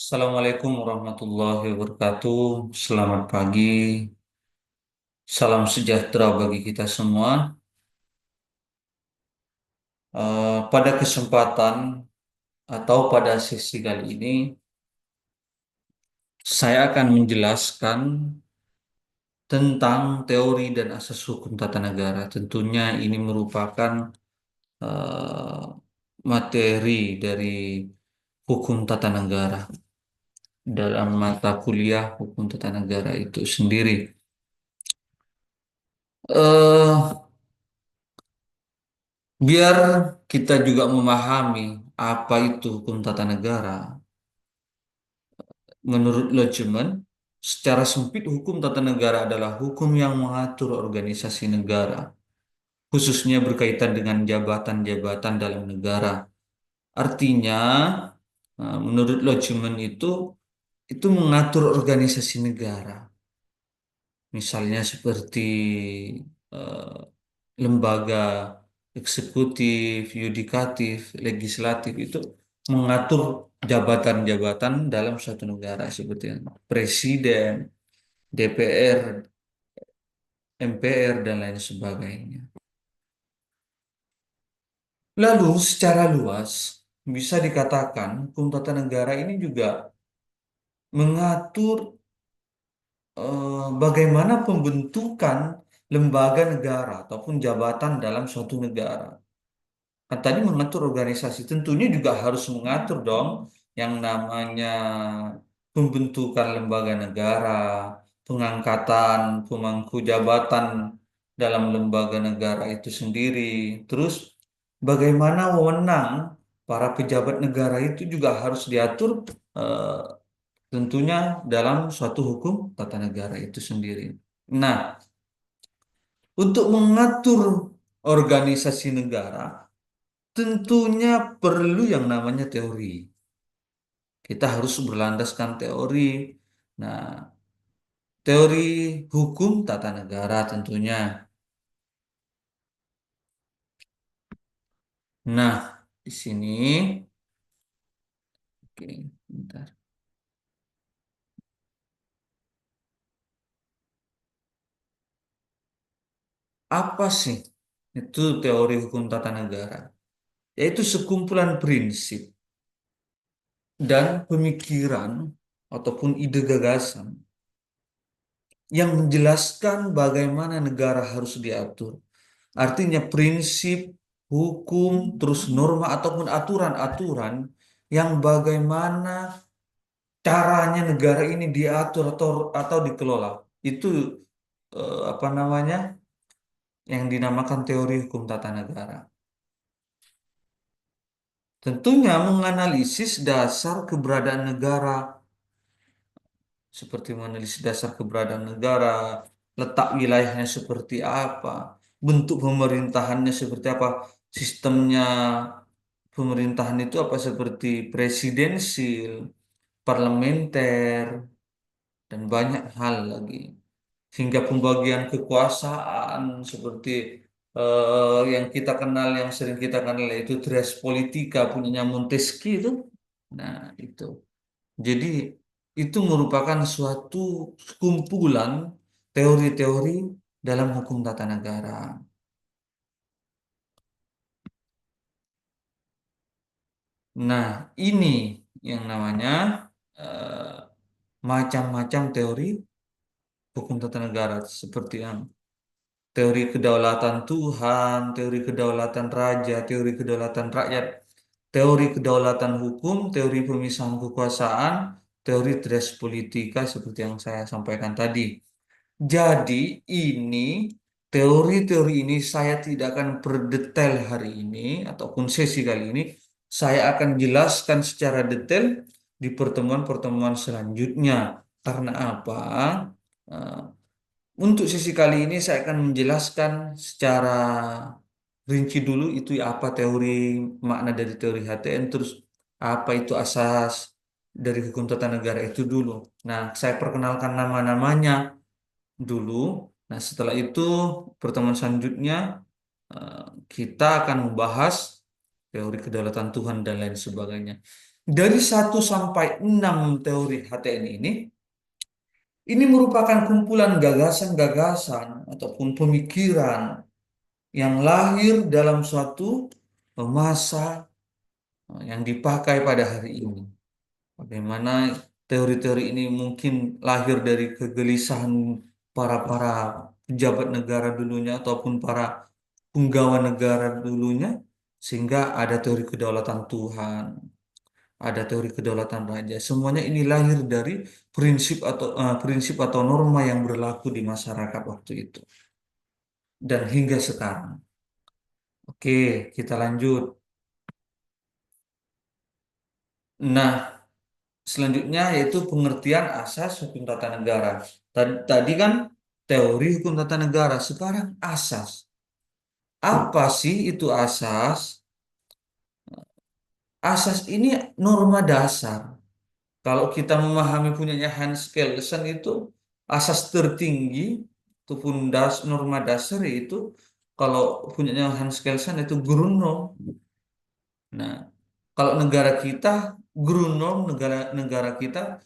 Assalamualaikum warahmatullahi wabarakatuh. Selamat pagi. Salam sejahtera bagi kita semua. Pada kesempatan atau pada sesi kali ini, saya akan menjelaskan tentang teori dan asas hukum tata negara. Tentunya ini merupakan eh, materi dari hukum tata negara dalam mata kuliah hukum tata negara itu sendiri. eh Biar kita juga memahami apa itu hukum tata negara. Menurut Lodgeman, secara sempit hukum tata negara adalah hukum yang mengatur organisasi negara, khususnya berkaitan dengan jabatan-jabatan dalam negara. Artinya, menurut Lodgeman itu mengatur organisasi negara. Misalnya seperti eh, lembaga eksekutif, yudikatif, legislatif itu mengatur jabatan-jabatan dalam suatu negara seperti yang presiden, DPR, MPR dan lain sebagainya. Lalu secara luas bisa dikatakan hukum tata negara ini juga mengatur bagaimana pembentukan lembaga negara ataupun jabatan dalam suatu negara. Kan tadi mengatur organisasi, tentunya juga harus mengatur dong yang namanya pembentukan lembaga negara, pengangkatan pemangku jabatan dalam lembaga negara itu sendiri. Terus bagaimana wewenang para pejabat negara itu juga harus diatur eh, tentunya dalam suatu hukum tata negara itu sendiri. Nah, untuk mengatur organisasi negara tentunya perlu yang namanya teori. Kita harus berlandaskan teori. Nah, teori hukum tata negara tentunya. Nah, di sini, oke, bentar. Apa sih itu teori hukum tata negara? Yaitu sekumpulan prinsip dan pemikiran ataupun ide gagasan yang menjelaskan bagaimana negara harus diatur. Artinya prinsip, hukum, terus norma ataupun aturan-aturan yang bagaimana caranya negara ini diatur atau dikelola. Itu apa namanya? Yang dinamakan teori hukum tata negara. Tentunya menganalisis dasar keberadaan negara, seperti menganalisis dasar keberadaan negara, letak wilayahnya seperti apa, bentuk pemerintahannya seperti apa, sistemnya pemerintahan itu apa seperti presidensil, parlementer, dan banyak hal lagi. Hingga pembagian kekuasaan seperti yang kita kenal, yang sering kita kenal yaitu tres politika punyanya Montesquieu itu. Nah, itu. Jadi itu merupakan suatu kumpulan teori-teori dalam hukum tata negara. Nah, ini yang namanya eh, macam-macam teori hukum tata negara seperti yang teori kedaulatan Tuhan, teori kedaulatan raja, teori kedaulatan rakyat, teori kedaulatan hukum, teori pemisahan kekuasaan, teori tres politika seperti yang saya sampaikan tadi. Jadi ini teori-teori ini saya tidak akan berdetail hari ini ataupun sesi kali ini. Saya akan jelaskan secara detail di pertemuan-pertemuan selanjutnya. Karena apa? Eh, untuk sesi kali ini saya akan menjelaskan secara rinci dulu itu apa teori makna dari teori HTN terus apa itu asas dari hukum tata negara itu dulu. Nah, saya perkenalkan nama-namanya dulu. Nah, setelah itu pertemuan selanjutnya eh, kita akan membahas teori kedaulatan Tuhan dan lain sebagainya. Dari 1 sampai 6 teori HTN ini merupakan kumpulan gagasan-gagasan ataupun pemikiran yang lahir dalam suatu masa yang dipakai pada hari ini. Bagaimana teori-teori ini mungkin lahir dari kegelisahan para pejabat negara dulunya ataupun para punggawa negara dulunya, sehingga ada teori kedaulatan Tuhan, ada teori kedaulatan raja. Semuanya ini lahir dari prinsip atau norma yang berlaku di masyarakat waktu itu dan hingga sekarang. Oke, kita lanjut. Nah, selanjutnya yaitu pengertian asas hukum tata negara. Tadi kan teori hukum tata negara, sekarang asas. Apa sih itu asas? Asas ini norma dasar. Kalau kita memahami punyanya Hans Kelsen itu asas tertinggi ataupun norma dasar itu kalau punyanya Hans Kelsen itu Grundnorm. Nah, kalau negara kita Grundnorm negara negara kita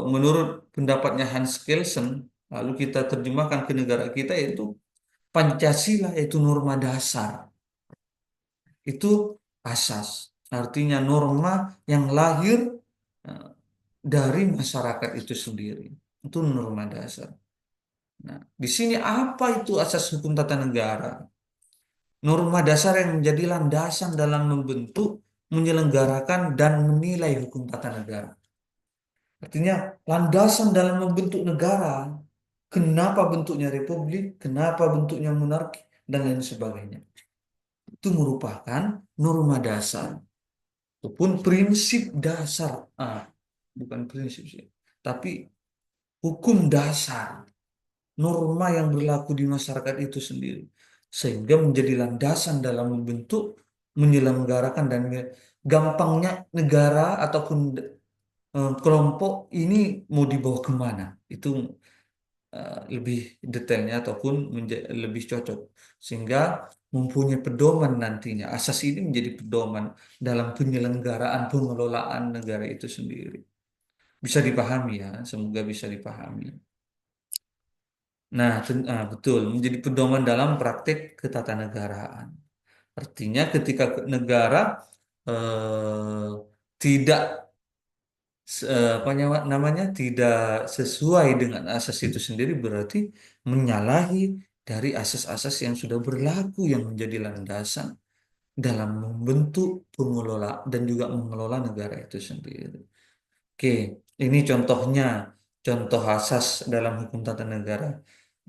menurut pendapatnya Hans Kelsen, lalu kita terjemahkan ke negara kita yaitu Pancasila, yaitu norma dasar. Itu asas. Artinya norma yang lahir eh, dari masyarakat itu sendiri. Itu norma dasar. Nah, di sini apa itu asas hukum tata negara? Norma dasar yang menjadi landasan dalam membentuk, menyelenggarakan, dan menilai hukum tata negara. Artinya landasan dalam membentuk negara. Kenapa bentuknya republik, kenapa bentuknya monarki, dan lain sebagainya. Itu merupakan norma dasar ataupun prinsip dasar. Bukan prinsip sih, tapi hukum dasar, norma yang berlaku di masyarakat itu sendiri, sehingga menjadi landasan dalam membentuk, menyelenggarakan, dan gampangnya negara ataupun kelompok ini mau dibawa kemana. Itu lebih detailnya ataupun lebih cocok, sehingga mempunyai pedoman nantinya. Asas ini menjadi pedoman dalam penyelenggaraan pengelolaan negara itu sendiri. Bisa dipahami ya, semoga bisa dipahami. Nah, betul, menjadi pedoman dalam praktek ketatanegaraan. Artinya ketika negara eh, tidak namanya tidak sesuai dengan asas itu sendiri, berarti menyalahi dari asas-asas yang sudah berlaku yang menjadi landasan dalam membentuk, pengelola dan juga mengelola negara itu sendiri. Oke, ini contohnya, contoh asas dalam hukum tata negara: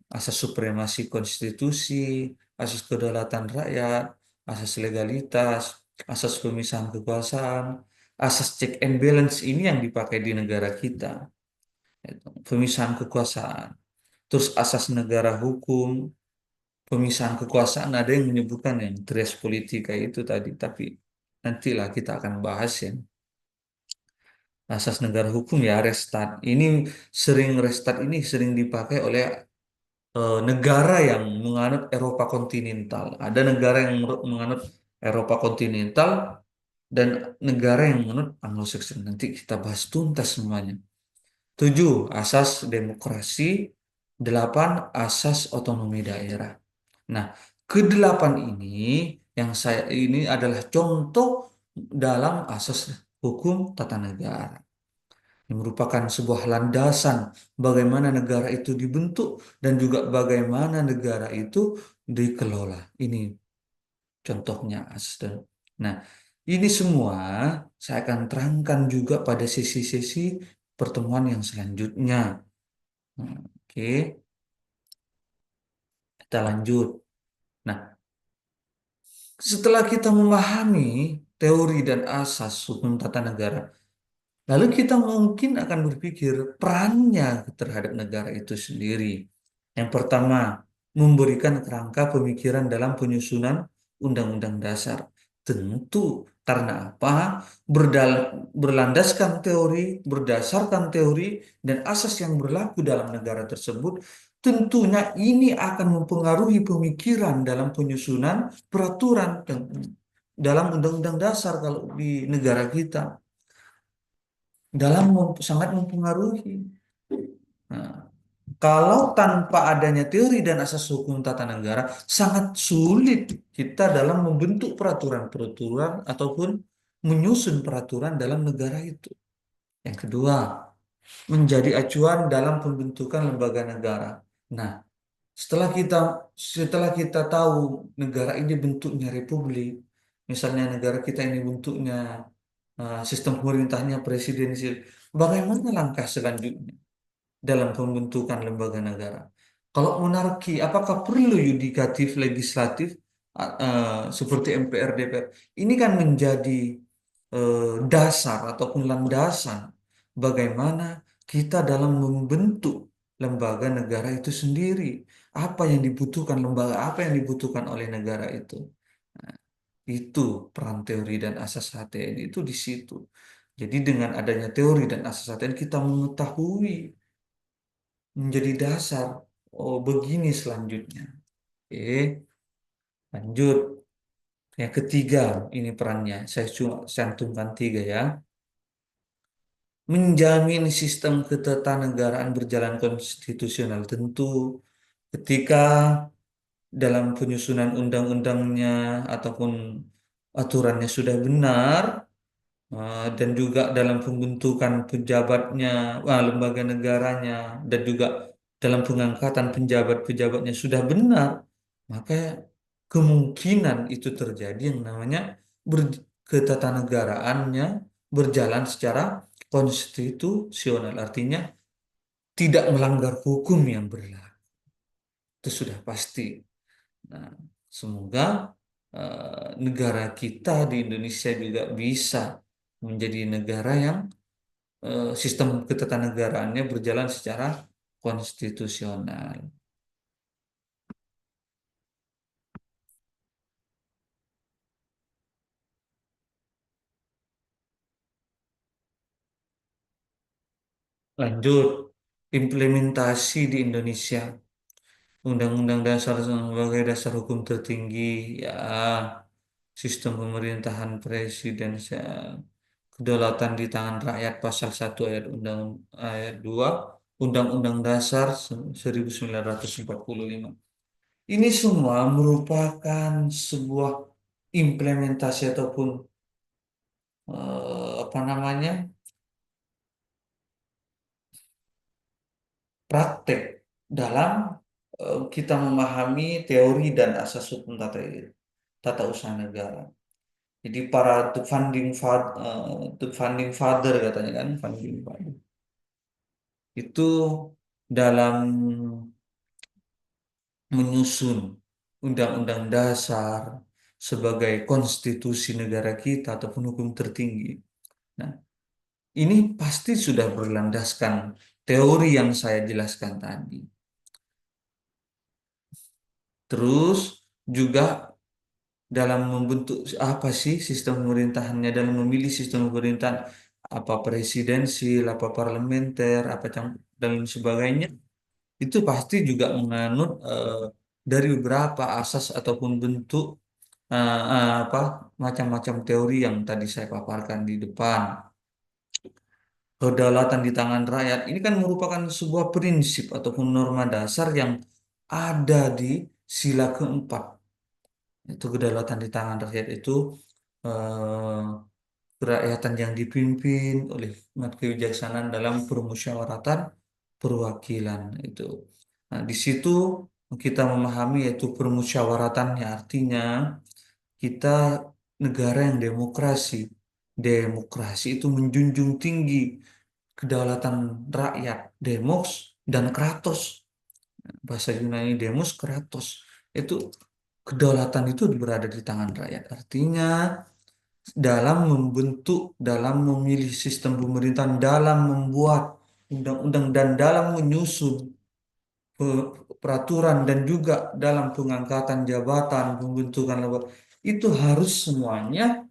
asas supremasi konstitusi, asas kedaulatan rakyat, asas legalitas, asas pemisahan kekuasaan, asas check and balance ini yang dipakai di negara kita, yaitu pemisahan kekuasaan. Terus asas negara hukum, pemisahan kekuasaan, ada yang menyebutkan yang tres politika itu tadi, tapi nantilah kita akan bahas ya. Asas negara hukum ya Restat. Restat ini sering dipakai oleh negara yang menganut Eropa kontinental. Ada negara yang menganut Eropa kontinental dan negara yang menganut Anglo-Saxon. Nanti kita bahas tuntas semuanya. 7. Asas demokrasi. 8. Asas otonomi daerah. Nah, kedelapan ini adalah contoh dalam asas hukum tata negara, yang merupakan sebuah landasan bagaimana negara itu dibentuk dan juga bagaimana negara itu dikelola. Ini contohnya asisten. Nah, ini semua saya akan terangkan juga pada sesi-sesi pertemuan yang selanjutnya. Oke, kita lanjut. Nah, setelah kita memahami teori dan asas hukum tata negara, lalu kita mungkin akan berpikir perannya terhadap negara itu sendiri. Yang pertama, memberikan kerangka pemikiran dalam penyusunan Undang-Undang Dasar. Tentu karena apa? Berlandaskan teori, berdasarkan teori dan asas yang berlaku dalam negara tersebut, tentunya ini akan mempengaruhi pemikiran dalam penyusunan peraturan dan dalam Undang-Undang Dasar kalau di negara kita. dalam sangat mempengaruhi. Nah, kalau tanpa adanya teori dan asas hukum tata negara, sangat sulit kita dalam membentuk peraturan-peraturan ataupun menyusun peraturan dalam negara itu. Yang kedua, menjadi acuan dalam pembentukan lembaga negara. Nah, setelah kita setelah kita tahu negara ini bentuknya republik, misalnya negara kita ini bentuknya sistem pemerintahnya presidensial, bagaimana langkah selanjutnya dalam pembentukan lembaga negara? Kalau monarki, apakah perlu yudikatif legislatif seperti MPR DPR? Ini kan menjadi dasar ataupun landasan bagaimana kita dalam membentuk lembaga negara itu sendiri. Apa yang dibutuhkan lembaga, apa yang dibutuhkan oleh negara itu. Nah, itu peran teori dan asas HTN itu di situ. Jadi dengan adanya teori dan asas HTN kita mengetahui menjadi dasar. Oh, begini selanjutnya. Oke, lanjut. Yang ketiga, ini perannya. Saya cuma cantumkan tiga ya. Menjamin sistem ketatanegaraan berjalan konstitusional. Tentu ketika dalam penyusunan undang-undangnya ataupun aturannya sudah benar, dan juga dalam pembentukan pejabatnya, lembaga negaranya, dan juga dalam pengangkatan pejabat-pejabatnya sudah benar, maka kemungkinan itu terjadi yang namanya ketatanegaraan berjalan secara konstitusional, artinya tidak melanggar hukum yang berlaku. Itu sudah pasti. Nah, semoga negara kita di Indonesia juga bisa menjadi negara yang sistem ketatanegaraan berjalan secara konstitusional. Lanjut, implementasi di Indonesia. Undang-Undang Dasar sebagai dasar hukum tertinggi, ya, sistem pemerintahan presidensial, kedaulatan di tangan rakyat pasal 1 ayat 2 Undang-Undang Dasar 1945. Ini semua merupakan sebuah implementasi ataupun apa namanya praktek dalam kita memahami teori dan asas hukum tata usaha negara. Jadi para the founding father katanya kan, founding father itu dalam menyusun undang-undang dasar sebagai konstitusi negara kita ataupun hukum tertinggi. Nah, ini pasti sudah berlandaskan teori yang saya jelaskan tadi. Terus juga dalam membentuk apa sih sistem pemerintahannya, dalam memilih sistem pemerintahan, apa presidensil, apa parlementer, dan sebagainya, itu pasti juga menganut dari beberapa asas ataupun bentuk apa macam-macam teori yang tadi saya paparkan di depan. Kedaulatan di tangan rakyat ini kan merupakan sebuah prinsip ataupun norma dasar yang ada di sila keempat. Itu kedaulatan di tangan rakyat itu eh, kerakyatan yang dipimpin oleh hikmat kebijaksanaan dalam permusyawaratan perwakilan itu. Nah, di situ kita memahami yaitu permusyawaratannya, artinya kita negara yang demokrasi. Demokrasi itu menjunjung tinggi kedaulatan rakyat, demos dan kratos. Bahasa Yunani demos, kratos. Itu kedaulatan itu berada di tangan rakyat. Artinya dalam membentuk, dalam memilih sistem pemerintahan, dalam membuat undang-undang dan dalam menyusun peraturan dan juga dalam pengangkatan jabatan, pembentukan lembaga, itu harus semuanya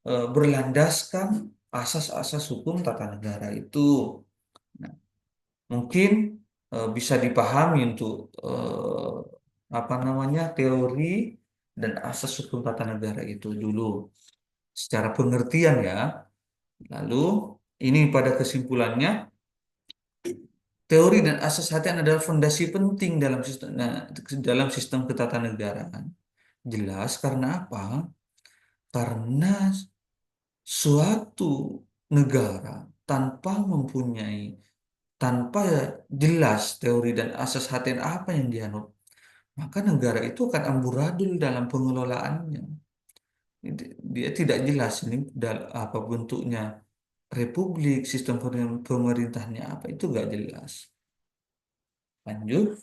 berlandaskan asas-asas hukum tata negara itu. Nah, mungkin bisa dipahami untuk apa namanya teori dan asas hukum tata negara itu dulu secara pengertian ya. Lalu Ini pada kesimpulannya, teori dan asas hatian adalah fondasi penting dalam sistem ketatanegaraan. Jelas karena apa? Karena suatu negara tanpa mempunyai, tanpa jelas teori dan asas hatian apa yang dianut, maka negara itu akan amburadul dalam pengelolaannya. Dia tidak jelas ini apa bentuknya, republik, sistem pemerintahnya apa, itu gak jelas. Lanjut,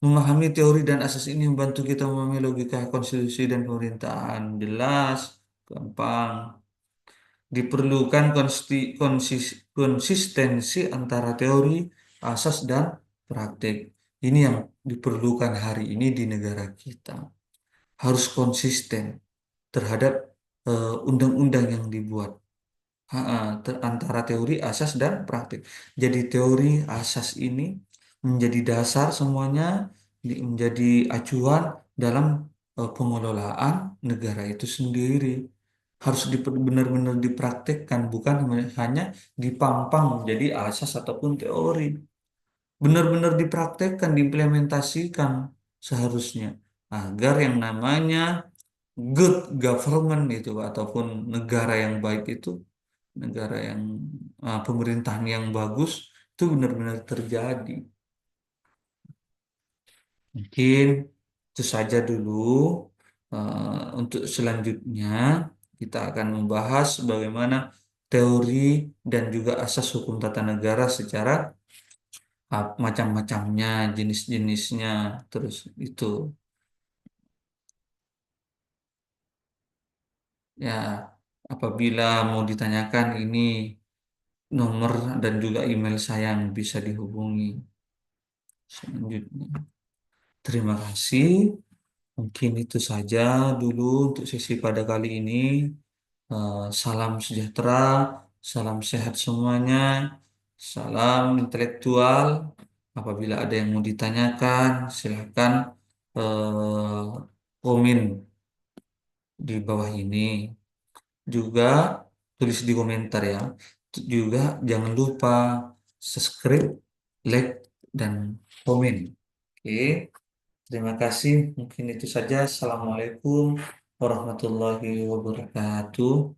memahami teori dan asas ini membantu kita memahami logika konstitusi dan pemerintahan. Jelas, gampang. Diperlukan konsistensi antara teori, asas, dan praktik. Ini yang diperlukan hari ini di negara kita. Harus konsisten terhadap undang-undang yang dibuat. Antara teori, asas, dan praktik. Jadi teori, asas ini menjadi dasar semuanya, menjadi acuan dalam pengelolaan negara itu sendiri. Harus benar-benar dipraktikkan, bukan hanya dipampang menjadi asas ataupun teori. Benar-benar dipraktikkan, diimplementasikan seharusnya. Agar yang namanya good government itu, ataupun negara yang baik itu, negara yang pemerintahan yang bagus itu benar-benar terjadi. Mungkin itu saja dulu. Untuk selanjutnya kita akan membahas bagaimana teori dan juga asas hukum tata negara secara macam-macamnya, jenis-jenisnya, terus itu ya, apabila mau ditanyakan ini nomor dan juga email saya yang bisa dihubungi selanjutnya. Terima kasih. Mungkin itu saja dulu untuk sesi pada kali ini. Salam sejahtera, salam sehat semuanya, salam intelektual. Apabila ada yang mau ditanyakan, silakan komen di bawah ini. Juga tulis di komentar ya. Juga jangan lupa subscribe, like, dan komen. Oke. Terima kasih. Mungkin itu saja. Assalamualaikum warahmatullahi wabarakatuh.